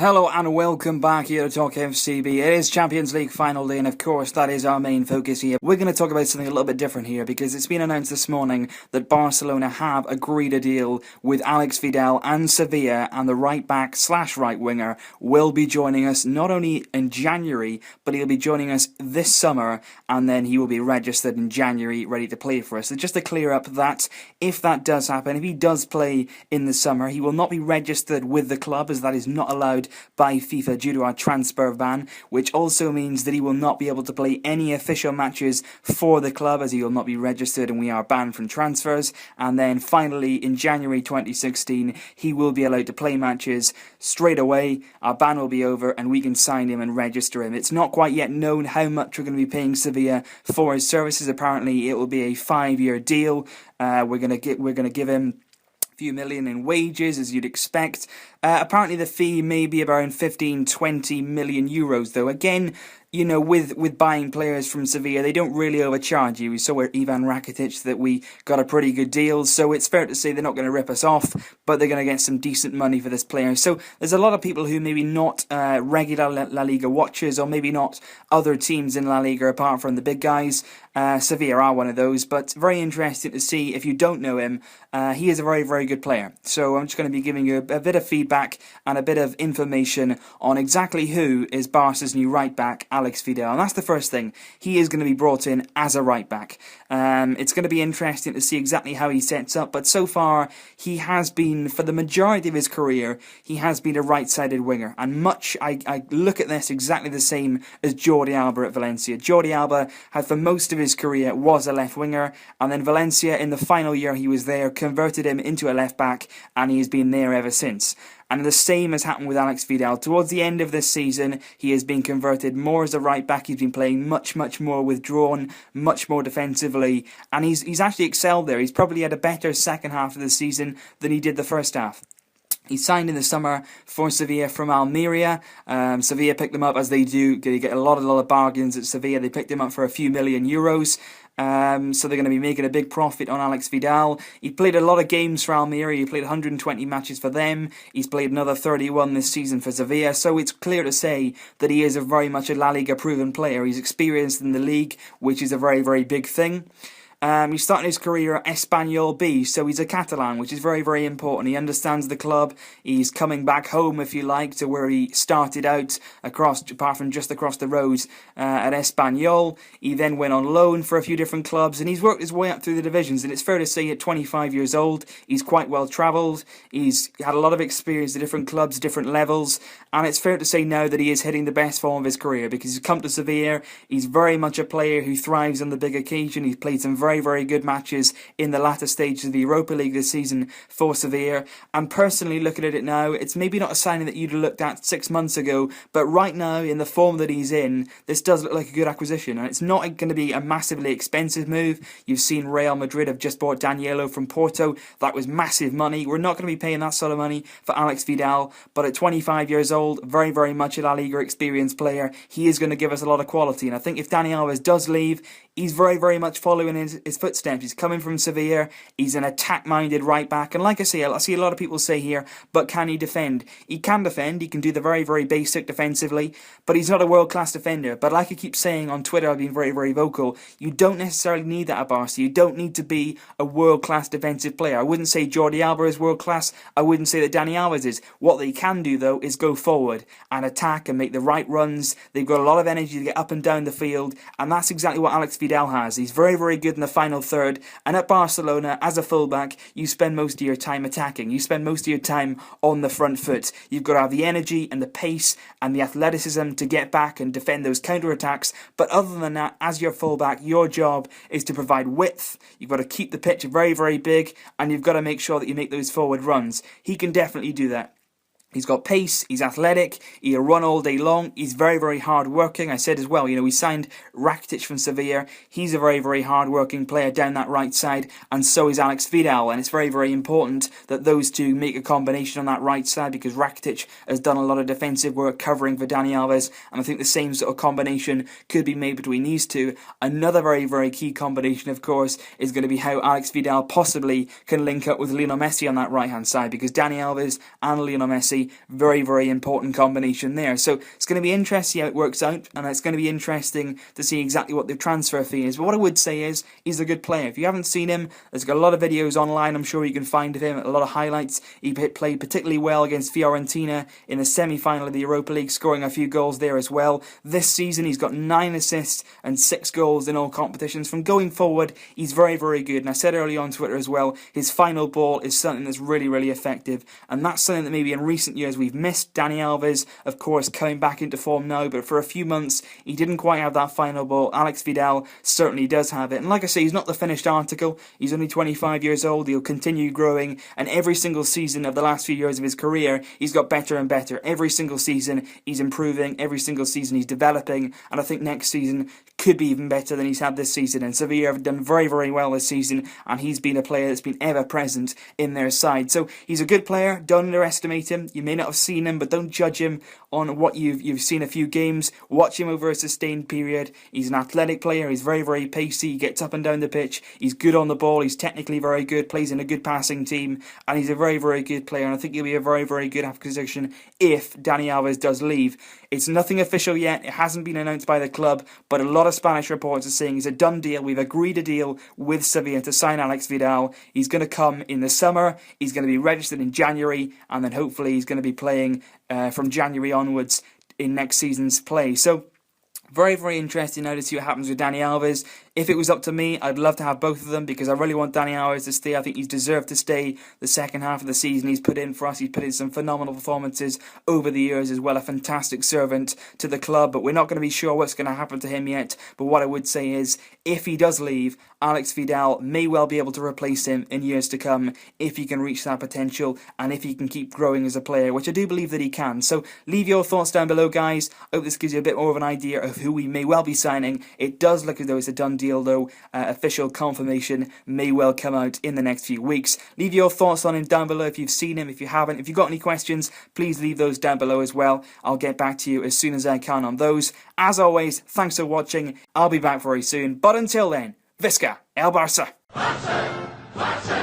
Hello and welcome back here to Talk FCB. It is Champions League final day and of course that is our main focus here. We're going to talk about something a little bit different here because it's been announced this morning that Barcelona have agreed a deal with Aleix Vidal and Sevilla, and the right back / right winger will be joining us not only in January, but he'll be joining us this summer, and then he will be registered in January ready to play for us. So just to clear up that, if that does happen, if he does play in the summer, he will not be registered with the club as that is not allowed by FIFA due to our transfer ban, which also means that he will not be able to play any official matches for the club as he will not be registered and we are banned from transfers. And then finally in January 2016 he will be allowed to play matches straight away. Our ban will be over and we can sign him and register him. It's not quite yet known how much we're going to be paying Sevilla for his services. Apparently it will be a 5-year deal. We're going to give him few million in wages, as you'd expect. Apparently the fee may be around 15-20 million euros, though. Again, you know, with buying players from Sevilla, they don't really overcharge you. We saw with Ivan Rakitic that we got a pretty good deal, so it's fair to say they're not going to rip us off, but they're going to get some decent money for this player. So there's a lot of people who maybe not regular La Liga watchers, or maybe not other teams in La Liga apart from the big guys. Sevilla are one of those, but very interesting to see. If you don't know him, he is a very, very good player. So I'm just going to be giving you a bit of feedback and a bit of information on exactly who is Barca's new right back, Aleix Vidal. And that's the first thing. He is going to be brought in as a right back. It's going to be interesting to see exactly how he sets up, but so far he has been, for the majority of his career, he has been a right-sided winger. And I look at this exactly the same as Jordi Alba at Valencia. Jordi Alba had, for most of his career, was a left winger, and then Valencia, in the final year he was there, converted him into a left back, and he has been there ever since. And the same has happened with Aleix Vidal. Towards the end of this season, he has been converted more as a right back. He's been playing much, much more withdrawn, much more defensively, and he's actually excelled there. He's probably had a better second half of the season than he did the first half. He signed in the summer for Sevilla from Almeria. Sevilla picked him up, as they do. They get a lot of bargains at Sevilla. They picked him up for a few million euros. So they're going to be making a big profit on Aleix Vidal. He played a lot of games for Almeria. He played 120 matches for them. He's played another 31 this season for Sevilla. So it's clear to say that he is very much a La Liga proven player. He's experienced in the league, which is a very, very big thing. He's starting his career at Espanyol B, so he's a Catalan, which is very, very important. He understands the club. He's coming back home, if you like, to where he started out, apart from just across the road at Espanyol. He then went on loan for a few different clubs, and he's worked his way up through the divisions. And it's fair to say, at 25 years old, he's quite well travelled. He's had a lot of experience at different clubs, different levels, and it's fair to say now that he is hitting the best form of his career, because he's come to Sevilla. He's very much a player who thrives on the big occasion. He's played some very, very good matches in the latter stages of the Europa League this season for Sevilla. And personally, looking at it now, it's maybe not a signing that you'd have looked at 6 months ago, but right now, in the form that he's in, this does look like a good acquisition. And it's not going to be a massively expensive move. You've seen Real Madrid have just bought Danilo from Porto. That was massive money. We're not going to be paying that sort of money for Aleix Vidal, but at 25 years old, very, very much a La Liga experienced player, he is going to give us a lot of quality. And I think if Dani Alves does leave, he's very, very much following his footsteps. He's coming from Sevilla. He's an attack-minded right back. And like I say, I see a lot of people say here, but can he defend? He can defend. He can do the very, very basic defensively, but he's not a world-class defender. But like I keep saying on Twitter, I've been very, very vocal, you don't necessarily need that at Barca. You don't need to be a world-class defensive player. I wouldn't say Jordi Alba is world-class. I wouldn't say that Dani Alves is. What they can do, though, is go forward and attack and make the right runs. They've got a lot of energy to get up and down the field, and that's exactly what Aleix Vidal has. He's very, very good in the final third, and at Barcelona, as a fullback, you spend most of your time attacking. You spend most of your time on the front foot. You've got to have the energy and the pace and the athleticism to get back and defend those counter-attacks, but other than that, as your fullback, your job is to provide width. You've got to keep the pitch very, very big, and you've got to make sure that you make those forward runs. He can definitely do that. He's got pace, he's athletic, he'll run all day long, he's very, very hard-working. I said as well, we signed Rakitic from Sevilla. He's a very, very hard-working player down that right side, and so is Aleix Vidal, and it's very, very important that those two make a combination on that right side, because Rakitic has done a lot of defensive work covering for Dani Alves, and I think the same sort of combination could be made between these two. Another very, very key combination, of course, is going to be how Aleix Vidal possibly can link up with Lionel Messi on that right-hand side, because Dani Alves and Lionel Messi obviously very, very important combination there. So it's going to be interesting how it works out, and it's going to be interesting to see exactly what the transfer fee is. But what I would say is, he's a good player. If you haven't seen him, there's got a lot of videos online, I'm sure you can find of him, a lot of highlights. He played particularly well against Fiorentina in the semi-final of the Europa League, scoring a few goals there as well. This season, he's got 9 assists and 6 goals in all competitions. From going forward, he's very, very good. And I said earlier on Twitter as well, his final ball is something that's really, really effective. And that's something that maybe in recent years we've missed. Dani Alves, of course, coming back into form now, but for a few months, he didn't quite have that final ball. Aleix Vidal certainly does have it. And like I say, he's not the finished article. He's only 25 years old. He'll continue growing. And every single season of the last few years of his career, he's got better and better. Every single season, he's improving. Every single season, he's developing. And I think next season could be even better than he's had this season. And Sevilla have done very, very well this season. And he's been a player that's been ever present in their side. So he's a good player. Don't underestimate him. You may not have seen him, but don't judge him on what you've seen a few games. Watch him over a sustained period. He's an athletic player. He's very, very pacey. He gets up and down the pitch. He's good on the ball. He's technically very good. Plays in a good passing team. And he's a very, very good player. And I think he'll be a very, very good acquisition if Dani Alves does leave. It's nothing official yet. It hasn't been announced by the club, but a lot of Spanish reports are saying it's a done deal. We've agreed a deal with Sevilla to sign Aleix Vidal. He's going to come in the summer. He's going to be registered in January, and then hopefully he's going to be playing from January onwards in next season's play. So very, very interesting now to see what happens with Dani Alves. If it was up to me, I'd love to have both of them because I really want Dani Alves to stay. I think he's deserved to stay the second half of the season. He's put in for us. He's put in some phenomenal performances over the years as well. A fantastic servant to the club, but we're not going to be sure what's going to happen to him yet. But what I would say is, if he does leave, Aleix Vidal may well be able to replace him in years to come if he can reach that potential and if he can keep growing as a player, which I do believe that he can. So leave your thoughts down below, guys. I hope this gives you a bit more of an idea of who we may well be signing. It does look as though it's a done deal, though. Official confirmation may well come out in the next few weeks. Leave your thoughts on him down below if you've seen him. If you haven't, if you've got any questions, please leave those down below as well. I'll get back to you as soon as I can on those. As always, thanks for watching. I'll be back very soon. But until then, Visca El Barça. Barça! Barça!